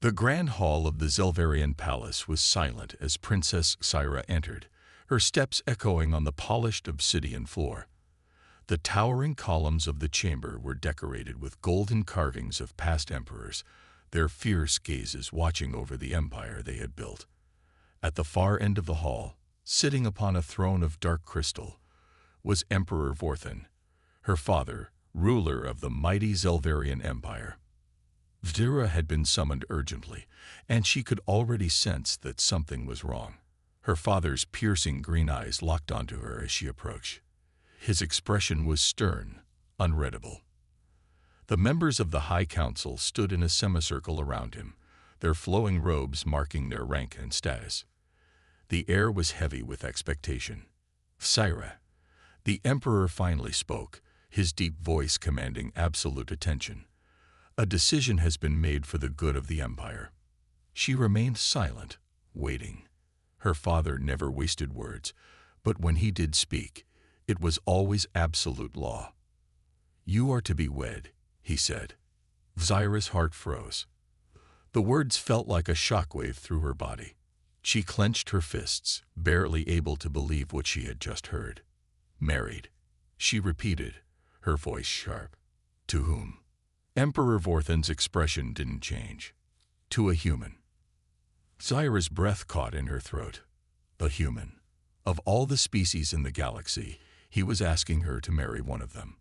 The grand hall of the Zelvarian palace was silent as Princess Syra entered, her steps echoing on the polished obsidian floor. The towering columns of the chamber were decorated with golden carvings of past emperors, their fierce gazes watching over the empire they had built. At the far end of the hall, sitting upon a throne of dark crystal, was Emperor Vorthin, her father, ruler of the mighty Zelvarian Empire. Vdira had been summoned urgently, and she could already sense that something was wrong. Her father's piercing green eyes locked onto her as she approached. His expression was stern, unreadable. The members of the High Council stood in a semicircle around him, their flowing robes marking their rank and status. The air was heavy with expectation. Syra. The Emperor finally spoke, his deep voice commanding absolute attention. A decision has been made for the good of the Empire. She remained silent, waiting. Her father never wasted words, but when he did speak, it was always absolute law. "You are to be wed," he said. Syra's heart froze. The words felt like a shockwave through her body. She clenched her fists, barely able to believe what she had just heard. "Married," she repeated, her voice sharp. "To whom?" Emperor Vorthin's expression didn't change. "To a human." Syra's breath caught in her throat. A human. Of all the species in the galaxy, he was asking her to marry one of them.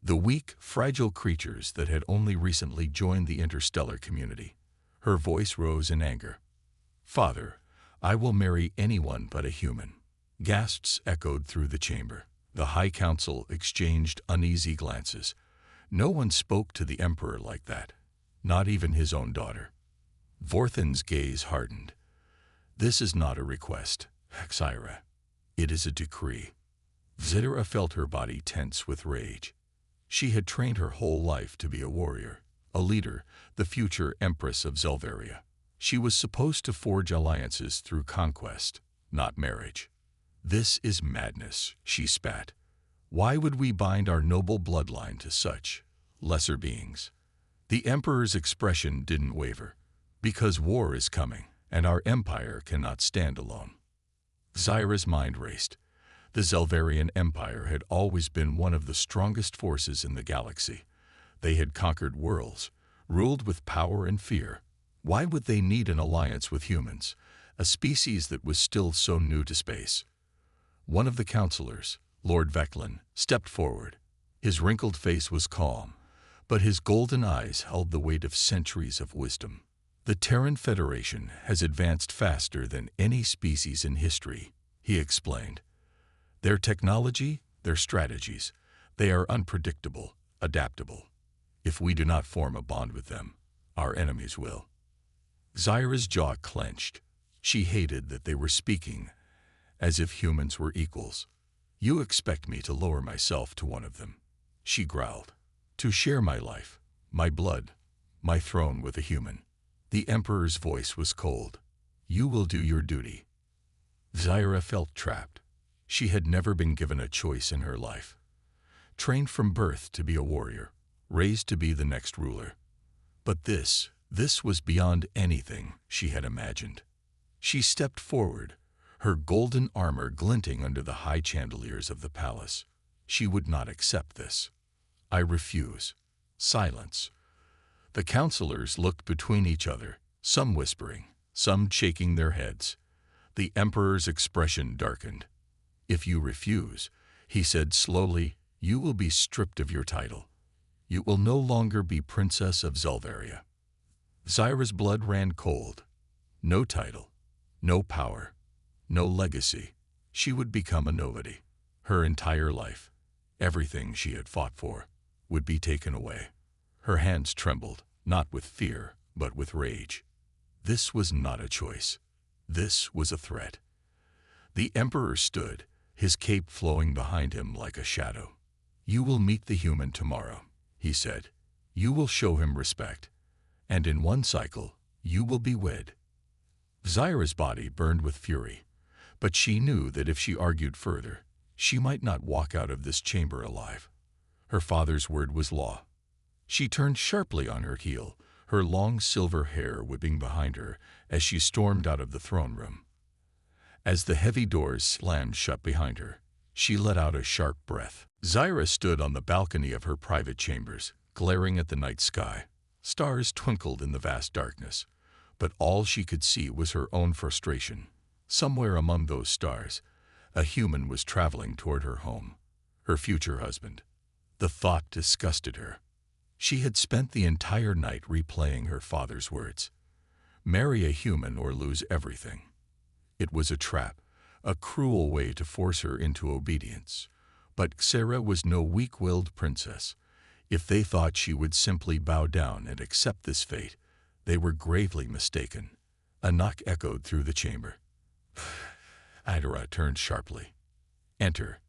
The weak, fragile creatures that had only recently joined the interstellar community. Her voice rose in anger. "Father, I will marry anyone but a human." Gasps echoed through the chamber. The High Council exchanged uneasy glances. No one spoke to the Emperor like that, not even his own daughter. Vorthin's gaze hardened. "This is not a request, Syra. It is a decree." Syra felt her body tense with rage. She had trained her whole life to be a warrior, a leader, the future Empress of Zelvaria. She was supposed to forge alliances through conquest, not marriage. "This is madness," she spat. "Why would we bind our noble bloodline to such lesser beings?" The Emperor's expression didn't waver. "Because war is coming, and our empire cannot stand alone." Syra's mind raced. The Zelvarian Empire had always been one of the strongest forces in the galaxy. They had conquered worlds, ruled with power and fear. Why would they need an alliance with humans, a species that was still so new to space? One of the counselors, Lord Veclan, stepped forward. His wrinkled face was calm, but his golden eyes held the weight of centuries of wisdom. "The Terran Federation has advanced faster than any species in history," he explained. "Their technology, their strategies, they are unpredictable, adaptable. If we do not form a bond with them, our enemies will." Syra's jaw clenched. She hated that they were speaking as if humans were equals. "You expect me to lower myself to one of them," she growled. "To share my life, my blood, my throne with a human." The Emperor's voice was cold. "You will do your duty." Syra felt trapped. She had never been given a choice in her life. Trained from birth to be a warrior, raised to be the next ruler. But this was beyond anything she had imagined. She stepped forward, her golden armor glinting under the high chandeliers of the palace. She would not accept this. "I refuse." Silence. The counselors looked between each other, some whispering, some shaking their heads. The Emperor's expression darkened. "If you refuse," he said slowly, "you will be stripped of your title. You will no longer be Princess of Zelvaria." Syra's blood ran cold. No title, no power, no legacy. She would become a nobody. Her entire life, everything she had fought for, would be taken away. Her hands trembled, not with fear, but with rage. This was not a choice. This was a threat. The Emperor stood, his cape flowing behind him like a shadow. "You will meet the human tomorrow," he said. "You will show him respect, and in one cycle, you will be wed." Syra's body burned with fury, but she knew that if she argued further, she might not walk out of this chamber alive. Her father's word was law. She turned sharply on her heel, her long silver hair whipping behind her as she stormed out of the throne room. As the heavy doors slammed shut behind her, she let out a sharp breath. Zyra stood on the balcony of her private chambers, glaring at the night sky. Stars twinkled in the vast darkness, but all she could see was her own frustration. Somewhere among those stars, a human was traveling toward her home, her future husband. The thought disgusted her. She had spent the entire night replaying her father's words. Marry a human or lose everything. It was a trap, a cruel way to force her into obedience. But Sarah was no weak-willed princess. If they thought she would simply bow down and accept this fate, they were gravely mistaken. A knock echoed through the chamber. Adara turned sharply. Enter.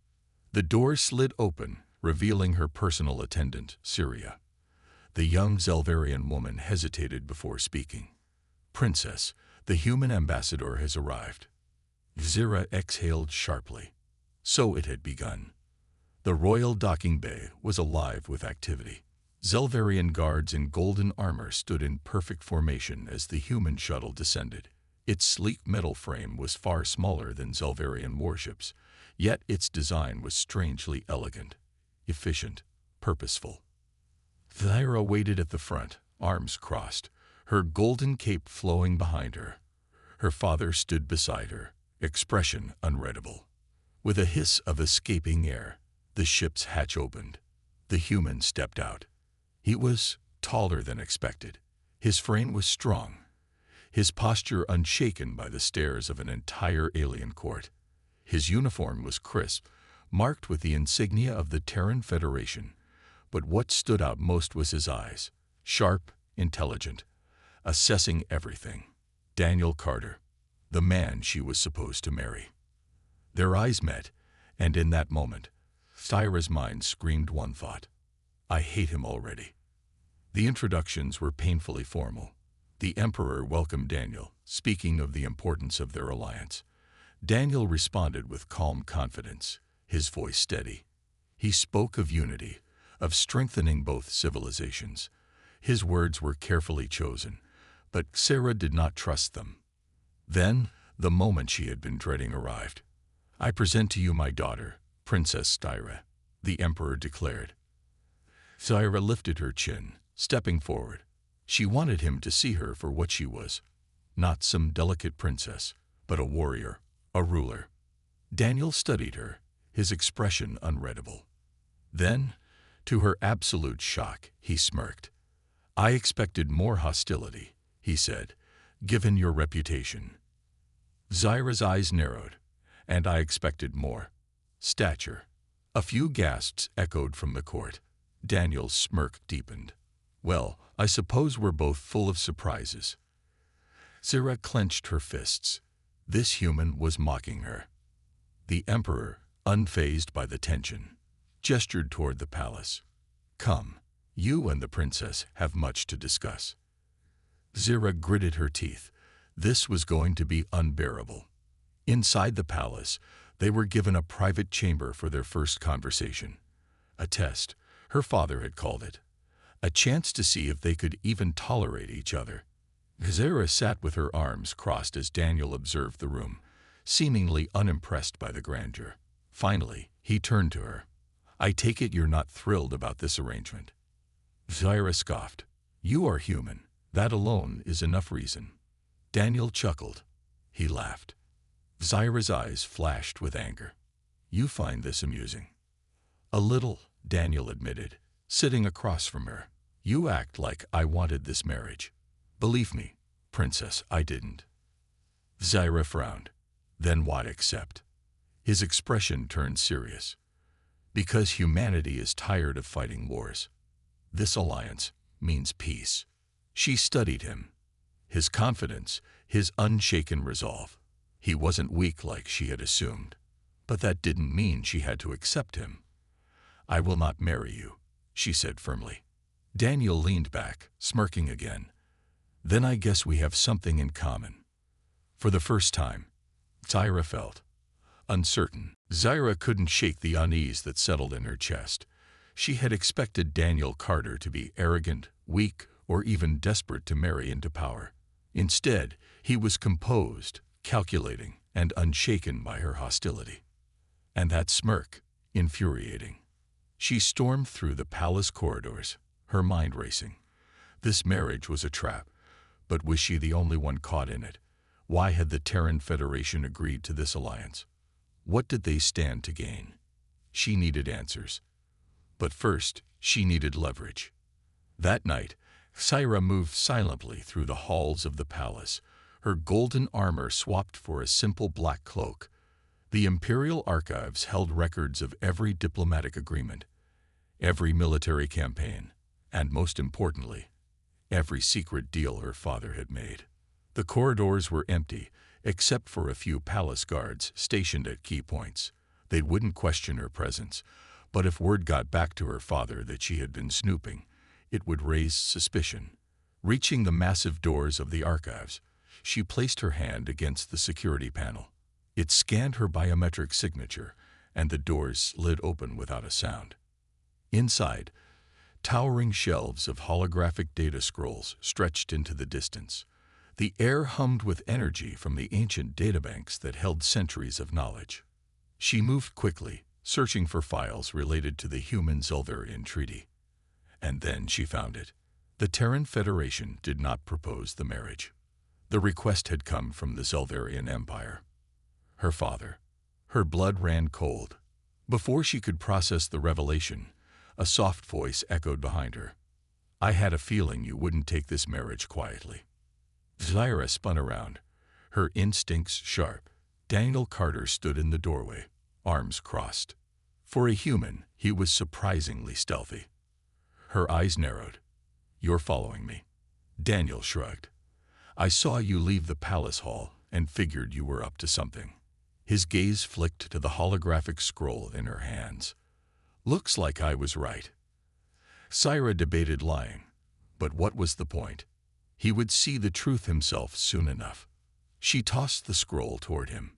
The door slid open, revealing her personal attendant, Syria. The young Zelvarian woman hesitated before speaking. Princess, the human ambassador has arrived. Zyra exhaled sharply. So it had begun. The royal docking bay was alive with activity. Zelvarian guards in golden armor stood in perfect formation as the human shuttle descended. Its sleek metal frame was far smaller than Zelvarian warships, yet its design was strangely elegant, efficient, purposeful. Zyra waited at the front, arms crossed, her golden cape flowing behind her. Her father stood beside her, expression unreadable. With a hiss of escaping air, the ship's hatch opened. The human stepped out. He was taller than expected. His frame was strong, his posture unshaken by the stares of an entire alien court. His uniform was crisp, marked with the insignia of the Terran Federation. But what stood out most was his eyes, sharp, intelligent, assessing everything. Daniel Carter, the man she was supposed to marry. Their eyes met, and in that moment, Zyra's mind screamed one thought. I hate him already. The introductions were painfully formal. The Emperor welcomed Daniel, speaking of the importance of their alliance. Daniel responded with calm confidence, his voice steady. He spoke of unity, of strengthening both civilizations. His words were carefully chosen, but Sarah did not trust them. Then, the moment she had been dreading arrived. I present to you my daughter, Princess Zyra, the Emperor declared. Zyra lifted her chin, stepping forward. She wanted him to see her for what she was, not some delicate princess, but a warrior, a ruler. Daniel studied her, his expression unreadable. Then, to her absolute shock, he smirked. I expected more hostility, he said, given your reputation. Zyra's eyes narrowed, and I expected more. Stature. A few gasps echoed from the court. Daniel's smirk deepened. Well, I suppose we're both full of surprises. Zyra clenched her fists. This human was mocking her. The Emperor, unfazed by the tension, gestured toward the palace. Come, you and the princess have much to discuss. Zyra gritted her teeth. This was going to be unbearable. Inside the palace, they were given a private chamber for their first conversation. A test, her father had called it. A chance to see if they could even tolerate each other. Zyra sat with her arms crossed as Daniel observed the room, seemingly unimpressed by the grandeur. Finally, he turned to her. I take it you're not thrilled about this arrangement. Zyra scoffed. You are human. That alone is enough reason. Daniel chuckled. He laughed. Zyra's eyes flashed with anger. You find this amusing. A little, Daniel admitted, sitting across from her. You act like I wanted this marriage. Believe me, princess, I didn't. Zyra frowned. Then why accept? His expression turned serious. Because humanity is tired of fighting wars. This alliance means peace. She studied him. His confidence, his unshaken resolve. He wasn't weak like she had assumed. But that didn't mean she had to accept him. I will not marry you, she said firmly. Daniel leaned back, smirking again. Then I guess we have something in common. For the first time, Zyra felt uncertain. Zyra couldn't shake the unease that settled in her chest. She had expected Daniel Carter to be arrogant, weak, or even desperate to marry into power. Instead, he was composed, calculating, and unshaken by her hostility. And that smirk, infuriating. She stormed through the palace corridors, her mind racing. This marriage was a trap, but was she the only one caught in it? Why had the Terran Federation agreed to this alliance? What did they stand to gain? She needed answers. But first, she needed leverage. That night, Syra moved silently through the halls of the palace, her golden armor swapped for a simple black cloak. The Imperial Archives held records of every diplomatic agreement, every military campaign, and most importantly, every secret deal her father had made. The corridors were empty, except for a few palace guards stationed at key points. They wouldn't question her presence, but if word got back to her father that she had been snooping, it would raise suspicion. Reaching the massive doors of the archives, she placed her hand against the security panel. It scanned her biometric signature, and the doors slid open without a sound. Inside, towering shelves of holographic data scrolls stretched into the distance. The air hummed with energy from the ancient databanks that held centuries of knowledge. She moved quickly, searching for files related to the Human-Zelverian Treaty. And then she found it. The Terran Federation did not propose the marriage. The request had come from the Zelverian Empire. Her father. Her blood ran cold. Before she could process the revelation, a soft voice echoed behind her. "I had a feeling you wouldn't take this marriage quietly." Syra spun around, her instincts sharp. Daniel Carter stood in the doorway, arms crossed. For a human, he was surprisingly stealthy. Her eyes narrowed. "You're following me." Daniel shrugged. "I saw you leave the palace hall and figured you were up to something." His gaze flicked to the holographic scroll in her hands. "Looks like I was right." Syra debated lying, but what was the point? He would see the truth himself soon enough. She tossed the scroll toward him.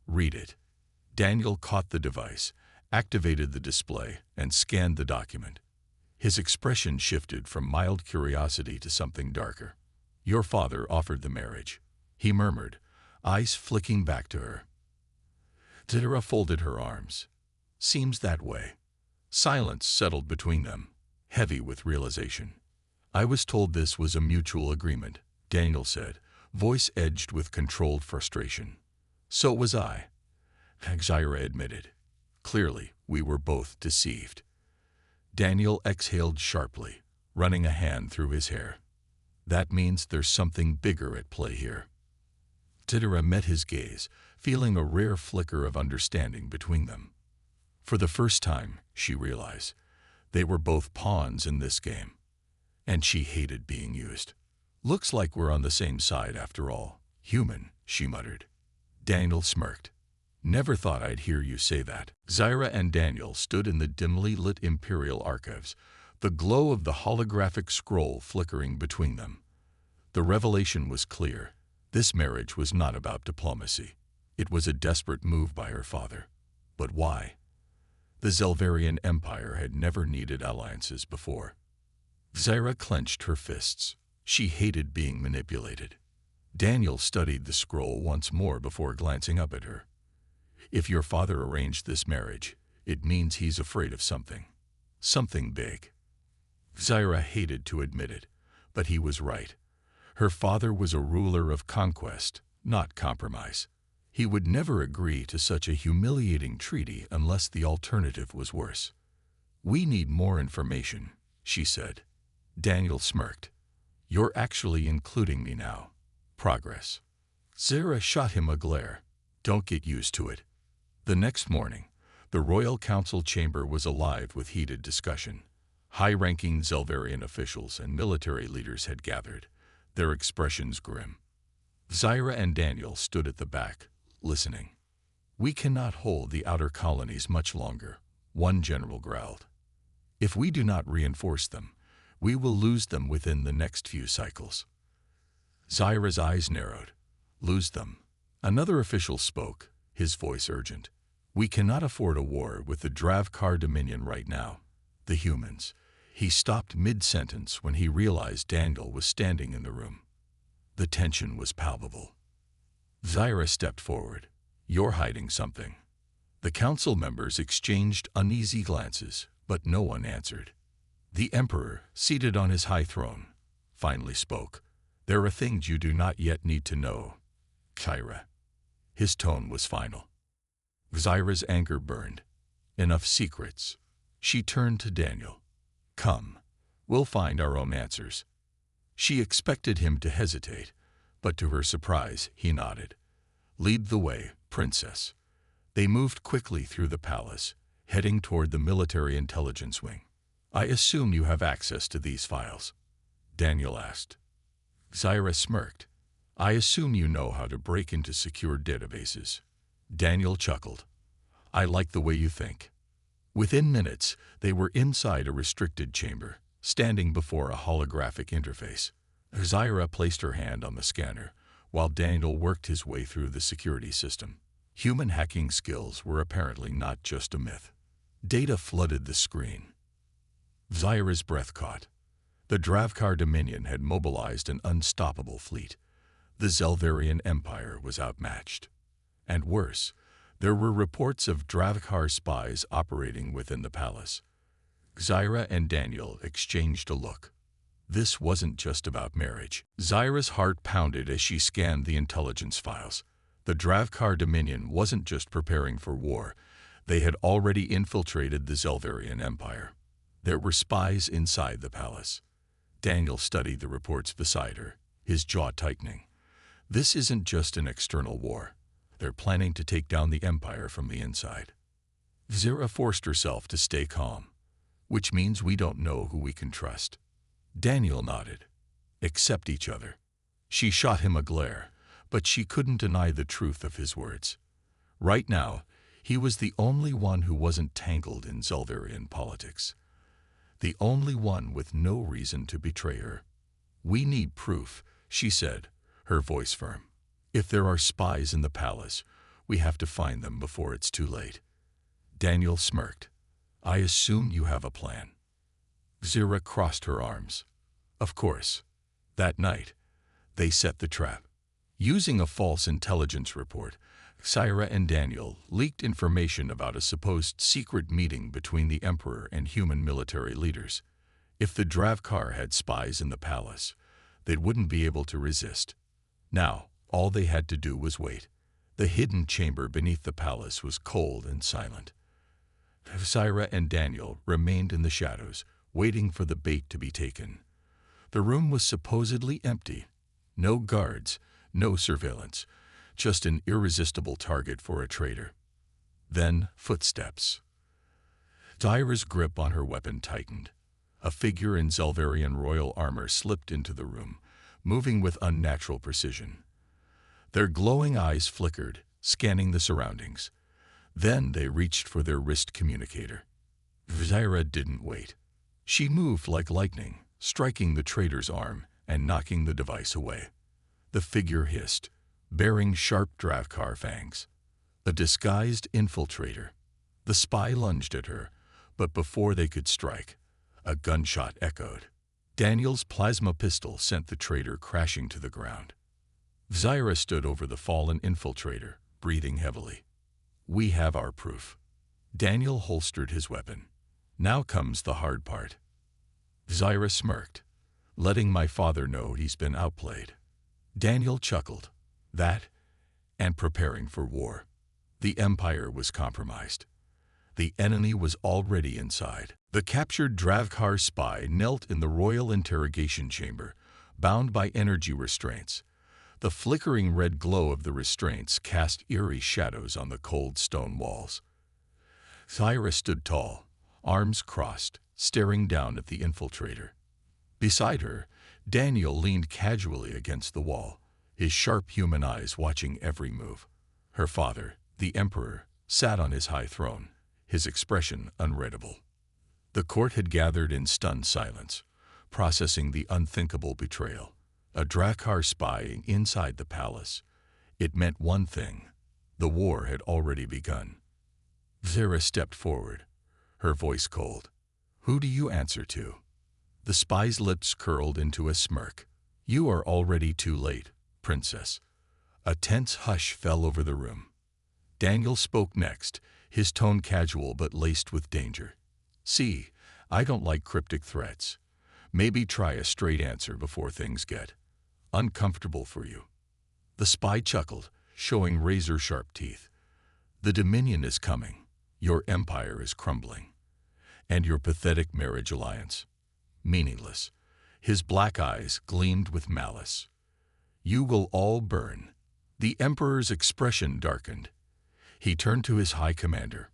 "Read it." Daniel caught the device, activated the display, and scanned the document. His expression shifted from mild curiosity to something darker. "Your father offered the marriage," he murmured, eyes flicking back to her. Syra folded her arms. "Seems that way." Silence settled between them, heavy with realization. "I was told this was a mutual agreement," Daniel said, voice edged with controlled frustration. "So was I," Syra admitted. "Clearly, we were both deceived." Daniel exhaled sharply, running a hand through his hair. "That means there's something bigger at play here." Syra met his gaze, feeling a rare flicker of understanding between them. For the first time, she realized, they were both pawns in this game. And she hated being used. "Looks like we're on the same side after all. Human," she muttered. Daniel smirked. "Never thought I'd hear you say that." Syra and Daniel stood in the dimly lit Imperial Archives, the glow of the holographic scroll flickering between them. The revelation was clear. This marriage was not about diplomacy. It was a desperate move by her father. But why? The Zelverian Empire had never needed alliances before. Syra clenched her fists. She hated being manipulated. Daniel studied the scroll once more before glancing up at her. "If your father arranged this marriage, it means he's afraid of something. Something big." Syra hated to admit it, but he was right. Her father was a ruler of conquest, not compromise. He would never agree to such a humiliating treaty unless the alternative was worse. "We need more information," she said. Daniel smirked. "You're actually including me now. Progress." Syra shot him a glare. "Don't get used to it." The next morning, the Royal Council chamber was alive with heated discussion. High-ranking Zelverian officials and military leaders had gathered, their expressions grim. Syra and Daniel stood at the back, listening. "We cannot hold the outer colonies much longer," one general growled. "If we do not reinforce them, we will lose them within the next few cycles." Syra's eyes narrowed. "Lose them." Another official spoke, his voice urgent. "We cannot afford a war with the Dravkar Dominion right now. The humans. He stopped mid-sentence when he realized Daniel was standing in the room. The tension was palpable. Zyra stepped forward. "You're hiding something." The council members exchanged uneasy glances, but no one answered. The Emperor, seated on his high throne, finally spoke. "There are things you do not yet need to know, Zyra." His tone was final. Zyra's anger burned. Enough secrets. She turned to Daniel. "Come, we'll find our own answers." She expected him to hesitate, but to her surprise, he nodded. "Lead the way, Princess." They moved quickly through the palace, heading toward the military intelligence wing. "I assume you have access to these files?" Daniel asked. Zyra smirked. "I assume you know how to break into secure databases." Daniel chuckled. "I like the way you think." Within minutes, they were inside a restricted chamber, standing before a holographic interface. Zyra placed her hand on the scanner, while Daniel worked his way through the security system. Human hacking skills were apparently not just a myth. Data flooded the screen. Zyra's breath caught. The Dravkar Dominion had mobilized an unstoppable fleet. The Zelvarian Empire was outmatched. And worse, there were reports of Dravkar spies operating within the palace. Zyra and Daniel exchanged a look. This wasn't just about marriage. Zyra's heart pounded as she scanned the intelligence files. The Dravkar Dominion wasn't just preparing for war. They had already infiltrated the Zelvarian Empire. There were spies inside the palace. Daniel studied the reports beside her, his jaw tightening. This isn't just an external war. They're planning to take down the Empire from the inside. Zyra forced herself to stay calm, which means we don't know who we can trust. Daniel nodded. "Accept each other." She shot him a glare, but she couldn't deny the truth of his words. Right now, he was the only one who wasn't tangled in Zelvarian politics. The only one with no reason to betray her. "We need proof," she said, her voice firm. "If there are spies in the palace, we have to find them before it's too late." Daniel smirked. "I assume you have a plan." Zyra crossed her arms. "Of course." That night, they set the trap. Using a false intelligence report, Zyra and Daniel leaked information about a supposed secret meeting between the Emperor and human military leaders. If the Dravkar had spies in the palace, they wouldn't be able to resist. Now, all they had to do was wait. The hidden chamber beneath the palace was cold and silent. Zyra and Daniel remained in the shadows, waiting for the bait to be taken. The room was supposedly empty. No guards, no surveillance, just an irresistible target for a traitor. Then, footsteps. Zyra's grip on her weapon tightened. A figure in Zelvarian royal armor slipped into the room, moving with unnatural precision. Their glowing eyes flickered, scanning the surroundings. Then they reached for their wrist communicator. Zyra didn't wait. She moved like lightning, striking the traitor's arm and knocking the device away. The figure hissed, bearing sharp Dravkar fangs. A disguised infiltrator. The spy lunged at her, but before they could strike, a gunshot echoed. Daniel's plasma pistol sent the traitor crashing to the ground. Zyra stood over the fallen infiltrator, breathing heavily. "We have our proof." Daniel holstered his weapon. "Now comes the hard part." Zyra smirked. "Letting my father know he's been outplayed." Daniel chuckled. "That, and preparing for war." The Empire was compromised. The enemy was already inside. The captured Dravkar spy knelt in the royal interrogation chamber, bound by energy restraints. The flickering red glow of the restraints cast eerie shadows on the cold stone walls. Zyra stood tall, arms crossed, staring down at the infiltrator. Beside her, Daniel leaned casually against the wall, his sharp human eyes watching every move. Her father, the Emperor, sat on his high throne, his expression unreadable. The court had gathered in stunned silence, processing the unthinkable betrayal. A Dravkar spy inside the palace. It meant one thing. The war had already begun. Zyra stepped forward, her voice cold. Who do you answer to? The spy's lips curled into a smirk. You are already too late, Princess. A tense hush fell over the room. Daniel spoke next, his tone casual but laced with danger. See, I don't like cryptic threats. Maybe try a straight answer before things get uncomfortable for you. The spy chuckled, showing razor-sharp teeth. The Dominion is coming. Your empire is crumbling. And your pathetic marriage alliance. Meaningless. His black eyes gleamed with malice. You will all burn. The Emperor's expression darkened. He turned to his High Commander.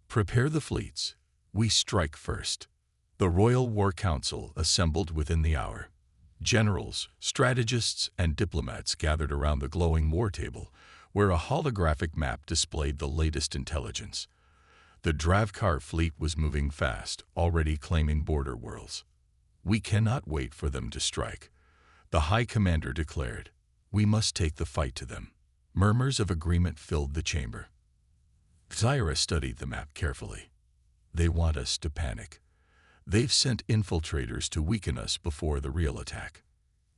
Prepare the fleets. We strike first. The Royal War Council assembled within the hour. Generals, strategists, and diplomats gathered around the glowing war table, where a holographic map displayed the latest intelligence. The Dravkar fleet was moving fast, already claiming border worlds. We cannot wait for them to strike. The High Commander declared, we must take the fight to them. Murmurs of agreement filled the chamber. Zyra studied the map carefully. They want us to panic. They've sent infiltrators to weaken us before the real attack.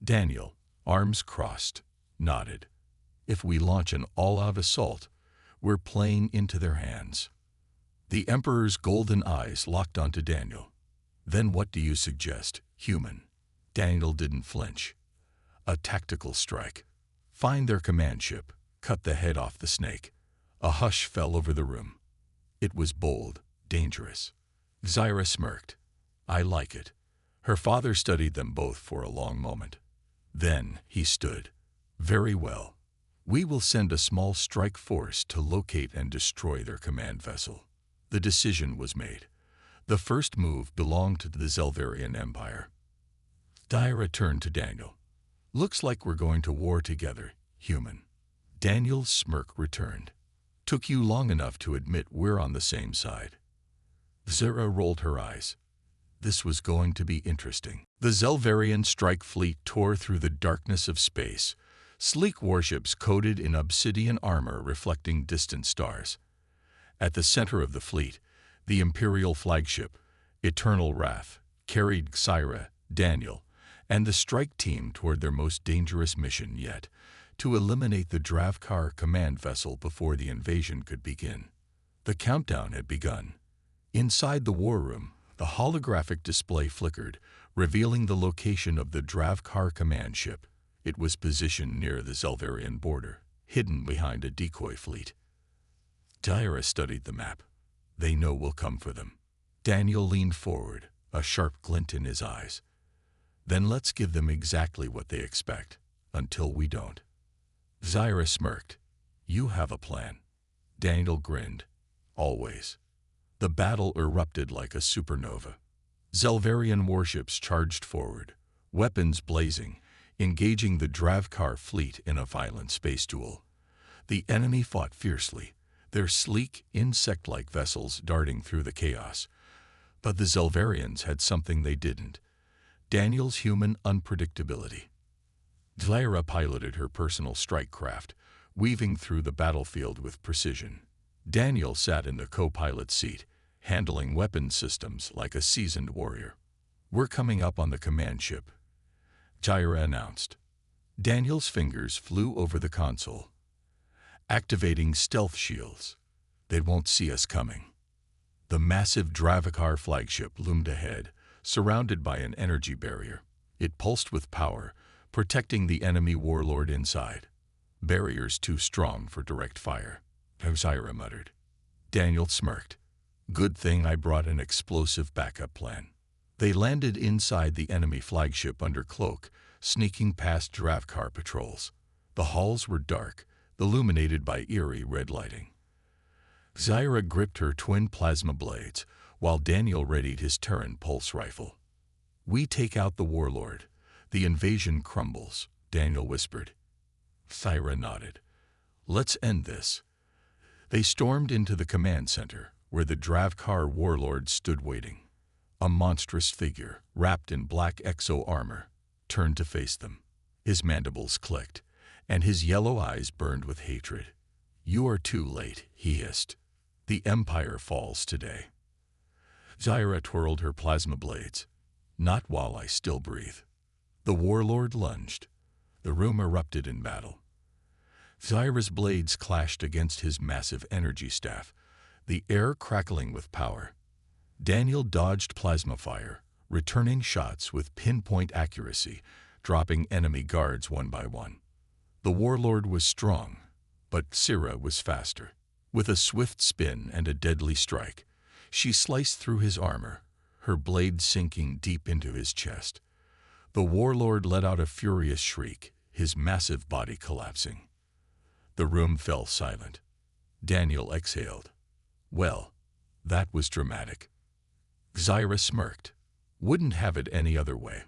Daniel, arms crossed, nodded. If we launch an all-out assault, we're playing into their hands. The Emperor's golden eyes locked onto Daniel. Then what do you suggest, human? Daniel didn't flinch. A tactical strike. Find their command ship, cut the head off the snake. A hush fell over the room. It was bold, dangerous. Zyra smirked. I like it. Her father studied them both for a long moment. Then he stood. Very well. We will send a small strike force to locate and destroy their command vessel. The decision was made. The first move belonged to the Zelvarian Empire. Zyra turned to Daniel. Looks like we're going to war together, human. Daniel's smirk returned. Took you long enough to admit we're on the same side. Zyra rolled her eyes. This was going to be interesting. The Zelvarian strike fleet tore through the darkness of space, sleek warships coated in obsidian armor reflecting distant stars. At the center of the fleet, the Imperial flagship, Eternal Wrath, carried Zyra, Daniel, and the strike team toward their most dangerous mission yet, to eliminate the Dravkar command vessel before the invasion could begin. The countdown had begun. Inside the war room, the holographic display flickered, revealing the location of the Dravkar command ship. It was positioned near the Zelvarian border, hidden behind a decoy fleet. Zyra studied the map. They know we'll come for them. Daniel leaned forward, a sharp glint in his eyes. Then let's give them exactly what they expect, until we don't. Zyra smirked. You have a plan. Daniel grinned. Always. The battle erupted like a supernova. Zelvarian warships charged forward, weapons blazing, engaging the Dravkar fleet in a violent space duel. The enemy fought fiercely, their sleek, insect-like vessels darting through the chaos. But the Zelvarians had something they didn't. Daniel's human unpredictability. Zyra piloted her personal strike craft, weaving through the battlefield with precision. Daniel sat in the co-pilot seat, handling weapon systems like a seasoned warrior. We're coming up on the command ship, Zyra announced. Daniel's fingers flew over the console, activating stealth shields. They won't see us coming. The massive Dravkar flagship loomed ahead, surrounded by an energy barrier. It pulsed with power, protecting the enemy warlord inside. Barriers too strong for direct fire, Zyra muttered. Daniel smirked. Good thing I brought an explosive backup plan. They landed inside the enemy flagship under cloak, sneaking past Dravkar patrols. The halls were dark, illuminated by eerie red lighting. Zyra gripped her twin plasma blades, while Daniel readied his Terran pulse rifle. We take out the warlord. The invasion crumbles, Daniel whispered. Zyra nodded. Let's end this. They stormed into the command center, where the Dravkar warlord stood waiting. A monstrous figure, wrapped in black exo armor, turned to face them. His mandibles clicked, and his yellow eyes burned with hatred. You are too late, he hissed. The Empire falls today. Zyra twirled her plasma blades. Not while I still breathe. The warlord lunged. The room erupted in battle. Zyra's blades clashed against his massive energy staff, the air crackling with power. Daniel dodged plasma fire, returning shots with pinpoint accuracy, dropping enemy guards one by one. The warlord was strong, but Zyra was faster. With a swift spin and a deadly strike, she sliced through his armor, her blade sinking deep into his chest. The warlord let out a furious shriek, his massive body collapsing. The room fell silent. Daniel exhaled. Well, that was dramatic. Zyra smirked. Wouldn't have it any other way.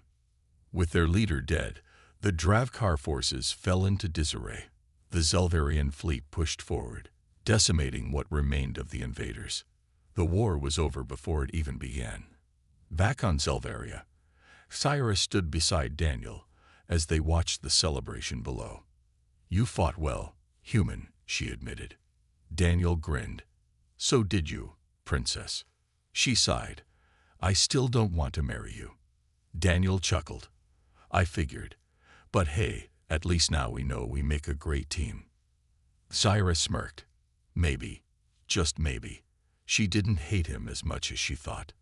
With their leader dead, the Dravkar forces fell into disarray. The Zelvarian fleet pushed forward, decimating what remained of the invaders. The war was over before it even began. Back on Zelvaria, Zyra stood beside Daniel as they watched the celebration below. You fought well, human, she admitted. Daniel grinned. So did you, princess. She sighed. I still don't want to marry you. Daniel chuckled. I figured. But hey, at least now we know we make a great team. Zyra smirked. Maybe, just maybe, she didn't hate him as much as she thought.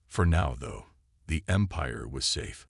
For now, though, the Empire was safe.